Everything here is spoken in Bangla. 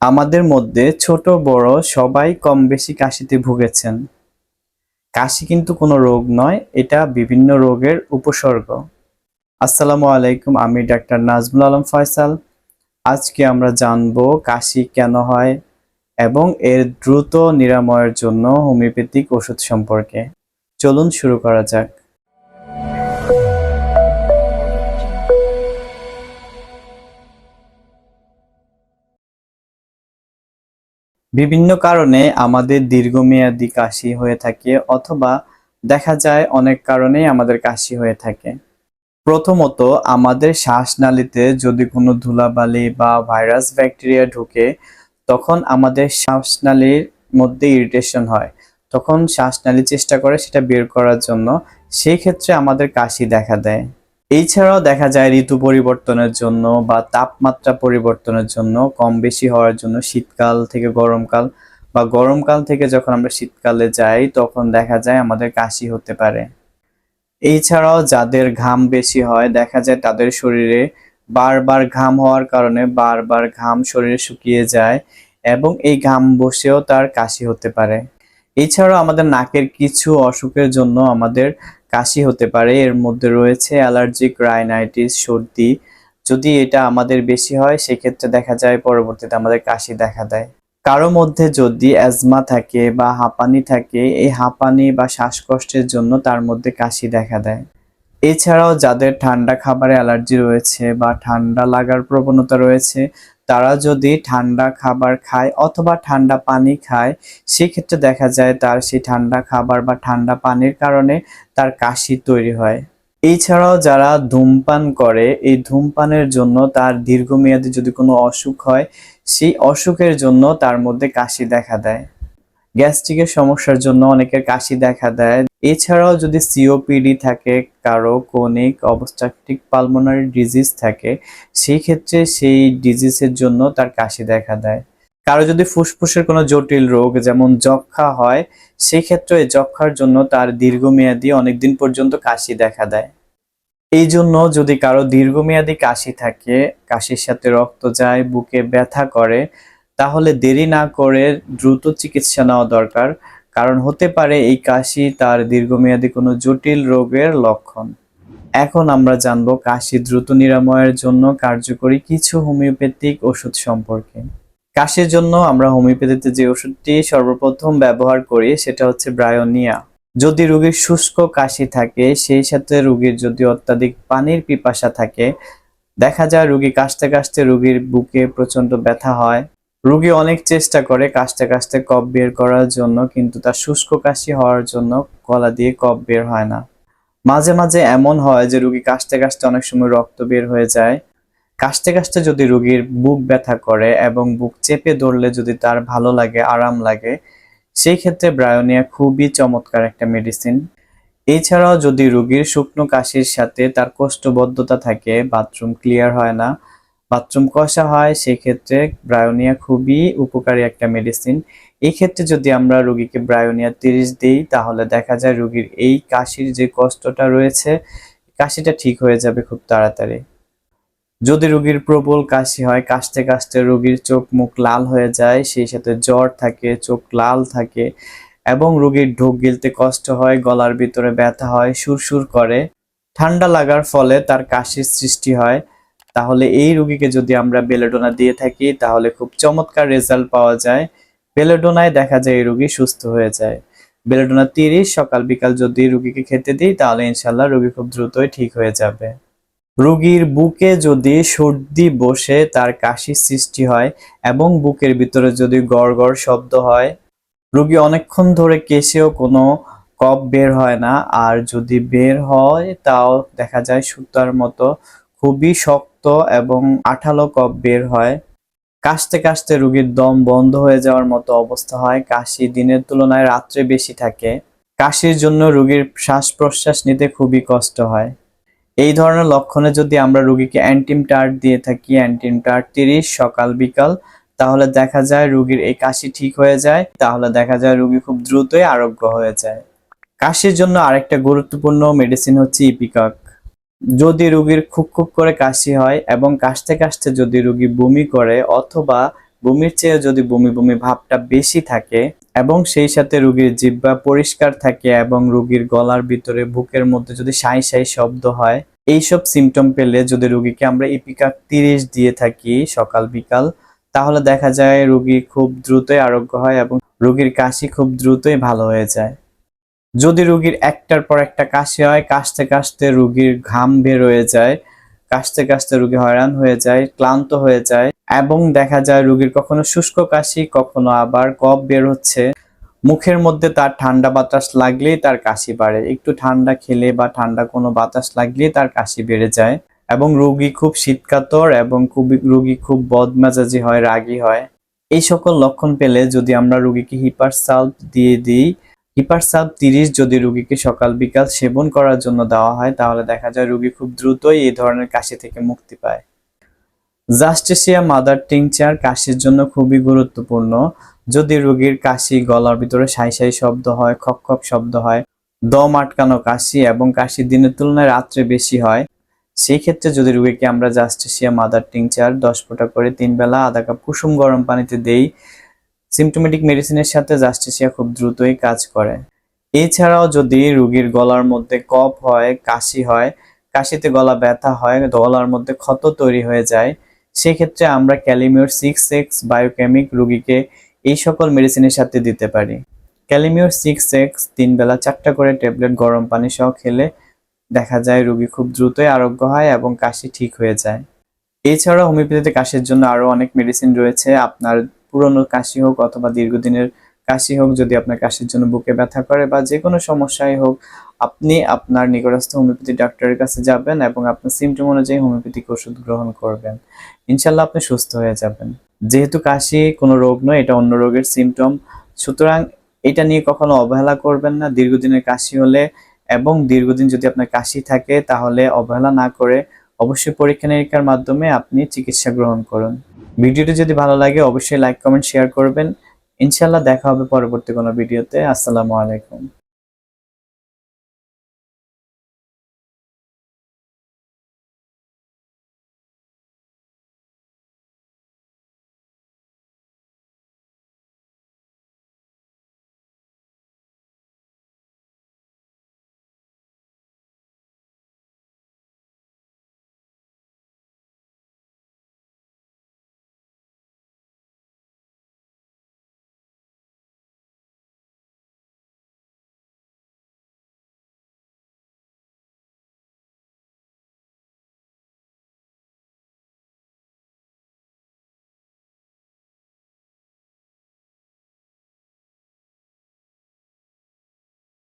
আমাদের মধ্যে ছোট বড় সবাই কম বেশি কাশিতে ভুগেছেন। কাশি কিন্তু কোনো রোগ নয়, এটা বিভিন্ন রোগের উপসর্গ। আসসালামু আলাইকুম, আমি ডাক্তার নাজমুল আলম ফয়সাল। আজকে আমরা জানবো কাশি কেন হয় এবং এর দ্রুত নিরাময়ের জন্য হোমিওপ্যাথিক ওষুধ সম্পর্কে। চলুন শুরু করা যাক। বিভিন্ন কারণে আমাদের দীর্ঘমেয়াদী কাশি হয়ে থাকে অথবা দেখা যায় অনেক কারণেই আমাদের কাশি হয়ে থাকে। প্রথমত, আমাদের শ্বাসনালীতে যদি কোনো ধুলাবালি বা ভাইরাস ব্যাকটেরিয়া ঢুকে তখন আমাদের শ্বাসনালীর মধ্যে ইরিটেশন হয়, তখন শ্বাসনালী চেষ্টা করে সেটা বের করার জন্য, সেই ক্ষেত্রে আমাদের কাশি দেখা দেয়। এছাড়াও দেখা যায় ঋতু পরিবর্তনের জন্য বা তাপমাত্রা পরিবর্তনের জন্য, কম বেশি হওয়ার জন্য, শীতকাল থেকে গরমকাল বা গরমকাল থেকে যখন আমরা শীতকালে যাই তখন দেখা যায় আমাদের কাশি হতে পারে। এছাড়াও যাদের ঘাম বেশি হয় দেখা যায় তাদের শরীরে বারবার ঘাম হওয়ার কারণে বারবার ঘাম শরীরে শুকিয়ে যায় এবং এই ঘাম বসেও তার কাশি হতে পারে। এছাড়াও আমাদের নাকের কিছু অসুখের জন্য আমাদের কাশি হতে পারে, এর মধ্যে রয়েছে অ্যালার্জিক্রহিনাইটিস, সর্দি। যদি এটা আমাদের বেশি হয় সেক্ষেত্রে দেখা যায় পরবর্তীতে আমাদের কাশি দেখা দেয়। কারো মধ্যে যদি অ্যাজমা থাকে বা হাঁপানি থাকে, এই হাঁপানি বা শ্বাসকষ্টের জন্য তার মধ্যে কাশি দেখা দেয়। এছাড়াও যাদের ঠান্ডা খাবারে অ্যালার্জি রয়েছে বা ঠান্ডা লাগার প্রবণতা রয়েছে, তারা যদি ঠান্ডা খাবার খায় অথবা ঠান্ডা পানি খায় সেক্ষেত্রে দেখা যায় তার সেই ঠান্ডা খাবার বা ঠান্ডা পানির কারণে তার কাশি তৈরি হয়। এছাড়াও যারা ধূমপান করে, এই ধূমপানের জন্য তার দীর্ঘমেয়াদী যদি কোনো অসুখ হয় সেই অসুখের জন্য তার মধ্যে কাশি দেখা দেয়। গ্যাস্ট্রিকের সমস্যার জন্য অনেকের কাশি দেখা দেয়। এছাড়াও যদি সিওপিডি থাকে, কারো ক্রনিক অবস্ট্রাকটিভ পালমোনারি ডিজিজ থাকে, সেই ক্ষেত্রে সেই ডিজিজের জন্য তার কাশি দেখা দেয়। কারো যদি ফুসফুসের কোনো জটিল রোগ যেমন যক্ষ্মা হয়, সেই ক্ষেত্রে যক্ষ্মার জন্য তার দীর্ঘমেয়াদী অনেকদিন পর্যন্ত কাশি দেখা দেয়। এই জন্য যদি কারো দীর্ঘমেয়াদী কাশি থাকে, কাশির সাথে রক্ত যায়, বুকে ব্যথা করে, তাহলে দেরি না করে দ্রুত চিকিৎসা নেওয়া দরকার, কারণ হতে পারে এই কাশি তার দীর্ঘমেয়াদী কোনো জটিল রোগের লক্ষণ। এখন আমরা জানবো কাশি দ্রুত নিরাময়ের জন্য কার্যকরী কিছু হোমিওপ্যাথিক ওষুধ সম্পর্কে। কাশির জন্য আমরা হোমিওপ্যাথিতে যে ওষুধটি সর্বপ্রথম ব্যবহার করি সেটা হচ্ছে ব্রায়োনিয়া। যদি রোগীর শুষ্ক কাশি থাকে, সেই সাথে রোগীর যদি অত্যাধিক পানির পিপাসা থাকে, দেখা যায় রোগী কাশতে কাশতে রোগীর বুকে প্রচন্ড ব্যথা হয়, রোগী অনেক চেষ্টা করে কাশতে কাশতে কফ বের করার জন্য, কিন্তু তার শুষ্ক কাশি হওয়ার জন্য গলা দিয়ে কফ বের হয় না। মাঝে মাঝে এমন হয় যে রোগী কাশতে কাশতে অনেক সময় রক্ত বের হয়ে যায়। কাশতে কাশতে যদি রোগীর বুক ব্যথা করে এবং বুক চেপে ধরলে যদি তার ভালো লাগে, আরাম লাগে, সেই ক্ষেত্রে ব্রায়োনিয়া খুবই চমৎকার একটা মেডিসিন। এছাড়াও যদি রোগীর শুকনো কাশির সাথে তার কোষ্ঠবদ্ধতা থাকে, বাথরুম ক্লিয়ার হয় না, বাথরুম কষা হয়, সেক্ষেত্রে ব্রায়োনিয়া খুবই উপকারী একটা মেডিসিন। এই ক্ষেত্রে যদি আমরা রোগীকে ব্রায়োনিয়া 30 দিই তাহলে দেখা যায় রোগীর এই কাশির যে কষ্টটা রয়েছে, কাশিটা ঠিক হয়ে যাবে খুব তাড়াতাড়ি। যদি রোগীর প্রবল কাশি হয়, কাশতে কাশতে রোগীর চোখ মুখ লাল হয়ে যায়, সেই সাথে জ্বর থাকে, চোখ লাল থাকে এবং রোগীর ঢোক গিলতে কষ্ট হয়, গলার ভিতরে ব্যথা হয়, সুরসুর করে, ঠান্ডা লাগার ফলে তার কাশির সৃষ্টি হয়, তাহলে এই রোগীকে যদি আমরা বেলেডোনা দিয়ে থাকি তাহলে খুব চমৎকার রেজাল্ট পাওয়া যায়। বেলেডোনায় দেখা যায় এই রোগী সুস্থ হয়ে যায়। বেলেডোনা 30 সকাল বিকাল যদি রোগীকে খেতে দিই তাহলে ইনশাল্লাহ রোগী খুব দ্রুতই ঠিক হয়ে যাবে। রোগীর বুকে যদি সর্দি বসে তার কাশি সৃষ্টি হয় এবং বুকের ভিতরে যদি গড় গড় শব্দ হয়, রোগী অনেকক্ষণ ধরে কেশেও কোনো কফ বের হয় না, আর যদি বের হয় তাও দেখা যায় সুতার মতো খুবই শক্ত এবং আঠালো কফ বের হয়, কাশতে কাশতে রোগীর দম বন্ধ হয়ে যাওয়ার মতো অবস্থা হয়, কাশি দিনের তুলনায় রাত্রে বেশি থাকে, কাশির জন্য রোগীর শ্বাস প্রশ্বাস নিতে খুবই কষ্ট হয়। এই ধরনের লক্ষণে যদি আমরা রোগীকে অ্যান্টিমটার্ট দিয়ে থাকি, অ্যান্টিমটার্ট 30 সকাল বিকাল, তাহলে দেখা যায় রোগীর এই কাশি ঠিক হয়ে যায়, তাহলে দেখা যায় রোগী খুব দ্রুতই আরোগ্য হয়ে যায়। কাশির জন্য আরেকটা গুরুত্বপূর্ণ মেডিসিন হচ্ছে ইপিকক। যদি রোগীর খুক খুক করে কাশি হয় এবং কাশতে কাশতে যদি রোগী বমি করে অথবা বমির চেয়ে যদি বমি বমি ভাবটা বেশি থাকে এবং সেই সাথে রোগীর জিহ্বা পরিষ্কার থাকে এবং রোগীর গলার ভিতরে বুকের মধ্যে যদি সাই সাই শব্দ হয়, এইসব সিমটম পেলে যদি রোগীকে আমরা ইপিকাক 30 দিয়ে থাকি সকাল বিকাল, তাহলে দেখা যায় রোগী খুব দ্রুতই আরোগ্য হয় এবং রোগীর কাশি খুব দ্রুতই ভালো হয়ে যায়। যদি রোগীর একটার পর একটা কাশি হয়, কাশতে কাশতে রোগীর ঘাম বের হয়ে যায়, কাশতে কাশতে রোগী হয়রান হয়ে যায়, ক্লান্ত হয়ে যায় এবং দেখা যায় রোগীর কখনো শুষ্ক কাশি, কখনো আবার কফ বের হচ্ছে, মুখের মধ্যে তার ঠান্ডা বাতাস লাগলেই তার কাশি বাড়ে, একটু ঠান্ডা খেলে বা ঠান্ডা কোনো বাতাস লাগলেই তার কাশি বেড়ে যায় এবং রোগী খুব শীতকাতর এবং রোগী খুব বদমেজাজি হয়, রাগী হয়। এই সকল লক্ষণ পেলে যদি আমরা রোগীকে হিপার সালভ দিয়ে দিই, হিপার সালভ 30 যদি রোগীকে সকাল বিকাল সেবন করার জন্য দেওয়া হয়, তাহলে দেখা যায় রোগী খুব দ্রুতই এই ধরনের কাশি থেকে মুক্তি পায়। জাস্টিসিয়া মাদার টিংচার কাশির জন্য খুবই গুরুত্বপূর্ণ। যদি রোগীর কাশি গলার ভিতরে সাই সাই শব্দ হয়, খপ খপ শব্দ হয়, দম আটকানো কাশি এবং কাশি দিনের তুলনায় রাত্রে বেশি হয়, সেই ক্ষেত্রে যদি রোগীকে আমরা জাস্টিসিয়া মাদার টিংচার 10 ফোঁটা করে 3 বেলা আধা কাপ কুসুম গরম পানিতে দেই, সিমটোমেটিক মেডিসিনের সাথে জাস্টিসিয়া খুব দ্রুতই কাজ করে। এছাড়াও যদি রোগীর গলার মধ্যে কফ হয়, কাশি হয়, কাশিতে গলা ব্যথা হয়, গলার মধ্যে ক্ষত তৈরি হয়ে যায়, সেক্ষেত্রে আমরা ক্যালিমিওর 6X বায়োকেমিক রোগীকে এই সকল মেডিসিনের সাথে দিতে পারি। ক্যালিমিওর 6X 3 বেলা 4টা করে ট্যাবলেট গরম পানি সহ খেলে দেখা যায় রোগী খুব দ্রুতই আরোগ্য হয় এবং কাশি ঠিক হয়ে যায়। এছাড়া হোমিওপ্যাথিতে কাশির জন্য আরো অনেক মেডিসিন রয়েছে। আপনার পুরনো কাশি হোক অথবা দীর্ঘদিনের কাশি হোক, যদি আপনার কাশির জন্য বুকে ব্যথা করে বা যে কোনো সমস্যাই হোক, আপনি আপনার নিকটস্থ হোমিওপ্যাথি ডাক্তারের কাছে যাবেন এবং আপনার সিমটম অনুযায়ী হোমিওপ্যাথিক ওষুধ গ্রহণ করবেন। ইনশাল্লাহ আপনি সুস্থ হয়ে যাবেন। যেহেতু কাশি কোনো রোগ নয়, এটা অন্য রোগের সিমটম, সুতরাং এটা নিয়ে কখনো অবহেলা করবেন না। দীর্ঘদিনের কাশি হলে এবং দীর্ঘদিন যদি আপনার কাশি থাকে, তাহলে অবহেলা না করে অবশ্যই পরীক্ষা নিরীক্ষার মাধ্যমে আপনি চিকিৎসা গ্রহণ করুন। ভিডিওটি যদি ভালো লাগে অবশ্যই লাইক কমেন্ট শেয়ার করবেন। ইনশাল্লাহ দেখা হবে পরবর্তী কোনো ভিডিওতে। আসসালামু আলাইকুম।